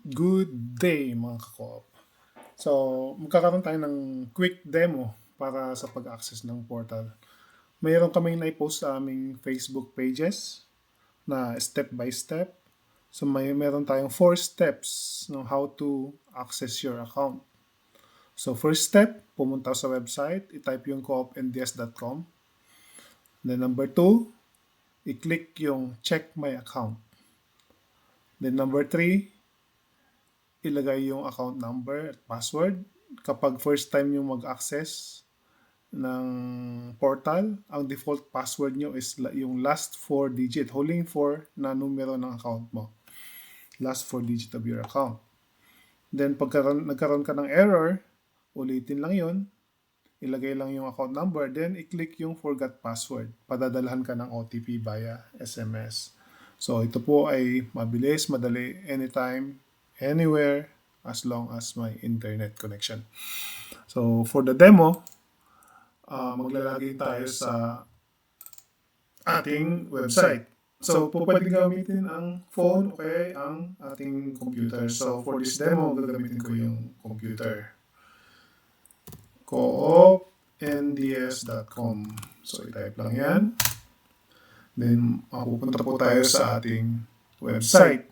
Good day mga ka-co-op. So, magkakaroon tayo ng quick demo para sa pag-access ng portal. Mayroon kaming na-post sa aming Facebook pages na step by step. So, meron tayong 4 steps ng how to access your account. So, first step, pumunta sa website, i-type yung coopnds.com. Then number 2, i-click yung check my account. Then number 3, ilagay yung account number at password. Kapag first time nyo mag-access ng portal, ang default password nyo is yung last 4 digit, huling 4 na numero ng account mo. Last 4 digit of your account. Then pag nagkaroon ka ng error, ulitin lang yun, ilagay lang yung account number, then i-click yung forgot password. Padadalhan ka ng OTP via SMS. So ito po ay mabilis, madali, anytime, anywhere, as long as may internet connection. So for the demo, maglalagay tayo sa ating website. So pwede gamitin ang phone o kaya ang ating computer. So for this demo, gagamitin ko yung computer. coopnds.com. So i-type lang yan. Then mapupunta po tayo sa ating website.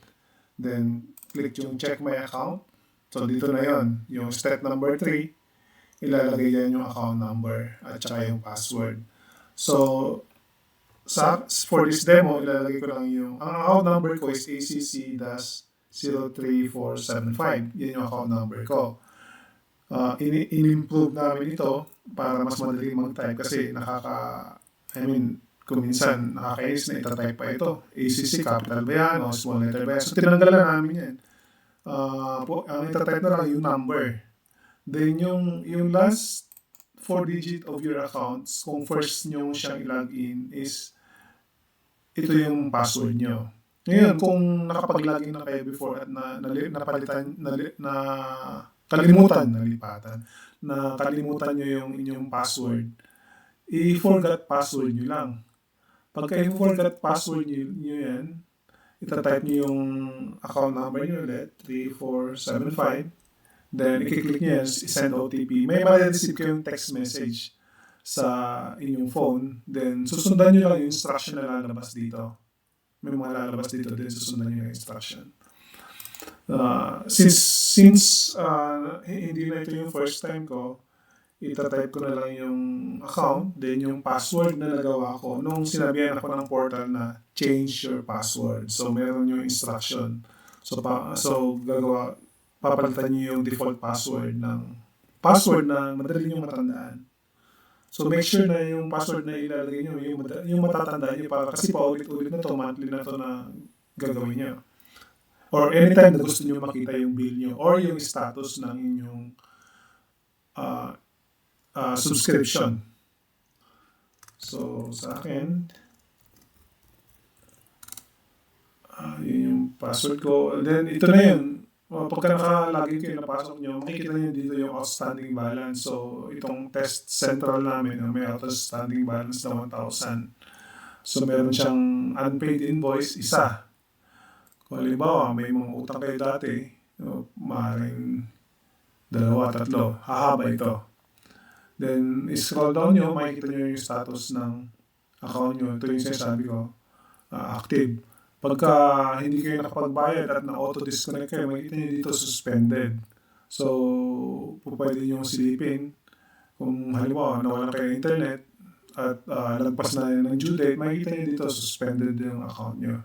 Then click yung check my account. So dito na yon, yung step number 3, ilalagay yan yung account number at saka yung password. So for this demo, ilalagay ko lang yung, ang account number ko is ACC-03475. Yan yung account number ko. In-improve namin ito para mas madali mag-type kasi kung minsan nakakainis na itatype pa ito. ACC, capital ba yan o small letter ba yan? So tinanggalan namin yan. Ang itatype na lang yung number. Then yung last 4 digit of your accounts, kung first nyo siyang i-login is ito yung password nyo. Ngayon, kung nakapag-login na kayo before at kalimutan nyo yung inyong password, i-forgot password nyo lang. Pagka i-forgot password nyo yan, itatype nyo yung account number nyo ulit, 3475, then i-click nyo yan, send OTP. May ma-receive kayong text message sa inyong phone, then susundan nyo lang yung instruction na lalabas dito. May mga lalabas dito, then susundan nyo yung instruction. Since hindi na ito yung first time ko, itatype ko na lang yung account, then yung password na nagawa ko. Nung sinabihan ako ng portal na change your password. So, meron yung instruction. So papalitan nyo yung default password na madali nyo matandaan. So, make sure na yung password na ilalagay nyo, yung matatandaan nyo para kasi paulit-ulit na to, monthly na to na gagawin nyo. Or anytime na gusto nyo makita yung bill nyo or yung status ng inyong subscription. So, sa akin, yun yung password ko. Then, ito na yun. Pagka nakalagin kayo na pasok nyo, makikita nyo dito yung outstanding balance. So, itong test central namin, may outstanding balance na 1,000. So, meron siyang unpaid invoice, isa. Kung halimbawa, may mga utang kayo dati, maaaring 2, 3, hahaba ito. Then, scroll down nyo, makikita nyo yung status ng account nyo. Ito yung sinasabi ko, active. Pagka hindi kayo nakapagbayad at na-auto-disconnect kayo, makikita nyo dito suspended. So, pwede nyo silipin. Kung halimbawa, nawalan kayo ng internet at lagpas na ng due date, makikita nyo dito suspended yung account nyo.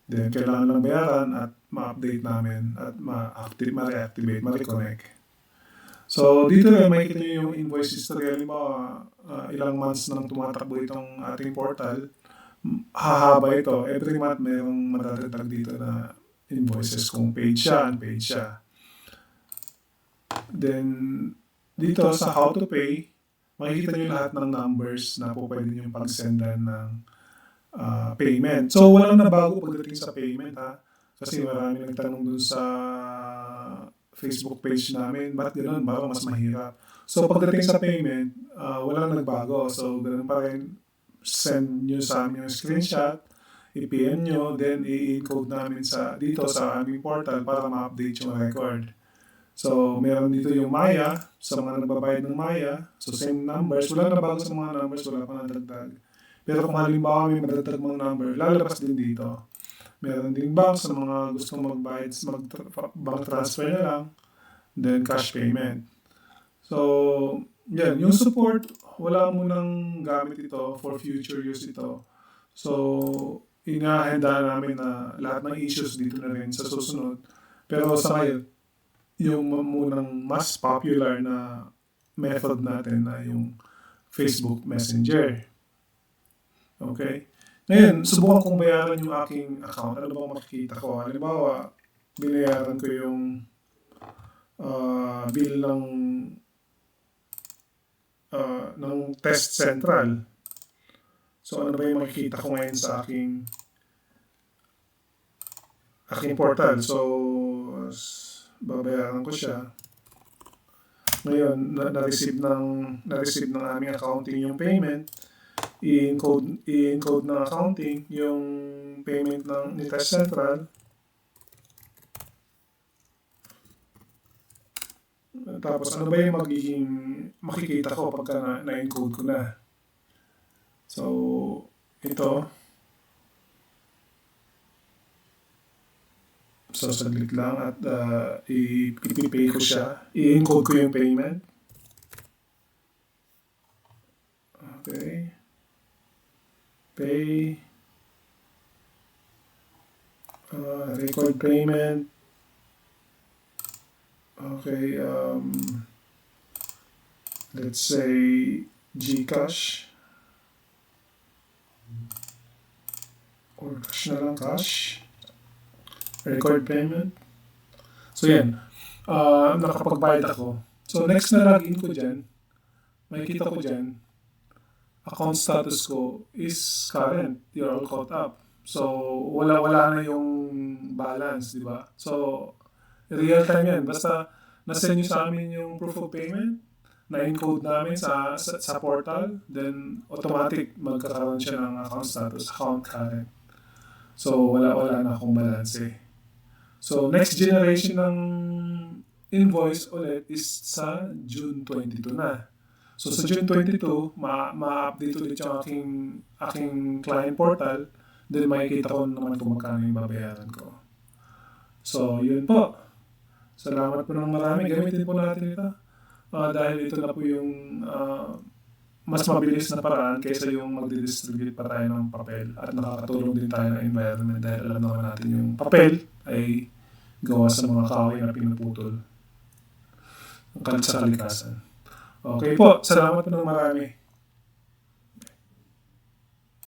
Then, kailangan lang bayaran at ma-update namin at ma-reactivate, ma-reconnect. So, dito rin makikita nyo yung invoice history. Halimbawa, ilang months nang tumatakbo itong ating portal, hahaba ito. Every month, mayroong madadagdag dito na invoices kung paid siya, unpaid siya. Then, dito sa how to pay, makikita nyo lahat ng numbers na po pwede nyo pagsendan ng payment. So, walang nabago pagdating sa payment, ha? Kasi marami nagtanong dun sa Facebook page namin, ba't gano'n? Baka mas mahirap. So, pagdating sa payment, walang nagbago. So, gano'n pa rin, send nyo sa amin yung screenshot, i-PM nyo, then i-encode namin dito sa aming portal para ma-update yung record. So, meron dito yung Maya, sa mga nagbabayad ng Maya. So, same numbers. Wala na bago sa mga numbers, wala pa nadagdag. Pero kung halimbawa may madagdag mga number, lalabas din dito. Meron din bank sa mga gustong magbayad, bank transfer na lang, then cash payment. So, yan. Yung support, wala mo nang gamit ito for future use ito. So, inahanda namin na lahat ng issues dito na rin sa susunod. Pero sa ngayon, yung munang mas popular na method natin na yung Facebook Messenger. Okay? Ngayon, subukan kong bayaran yung aking account. Ano bang makikita ko? Halimbawa, binayaran ko yung bill ng Test Central. So, ano ba yung makikita ko ngayon sa aking portal? So, babayaran ko siya. Ngayon, na-receive ng aming accounting yung payment. I-encode ng accounting yung payment ni Test Central. Tapos, ano ba yung makikita ko pagka na-encode ko na? So, ito. So, saglit lang at ipipay ko siya. I-encode ko yung payment. Okay. Pay. Record payment. Okay. Let's say GCash. Or cash na lang, cash. Record payment. So, yan. Nakapagbayad ako. So, next na login ko dyan, makikita ko dyan, account status ko is current. You're all caught up. So, wala na yung balance, di ba? So, real time yan. Basta, nasend nyo sa amin yung proof of payment, na-encode namin sa portal, then automatic magkakaroon siya ng account status, account current. So, wala na akong balance eh. So, next generation ng invoice ulit is sa June 22 na. So, sa June 22, ma-update ulit yung aking client portal. Then, makikita ko naman kung magkano yung babayaran ko. So, yun po. Salamat po ng marami. Gamitin po natin ito. Dahil ito na po yung mas mabilis na paraan kaysa yung magdidistribute pa tayo ng papel. At nakakatulong din tayo ng environment dahil alam naman natin yung papel ay gawa sa mga kahoy na pinuputol sa kalikasan. Okay po, salamat po ng marami.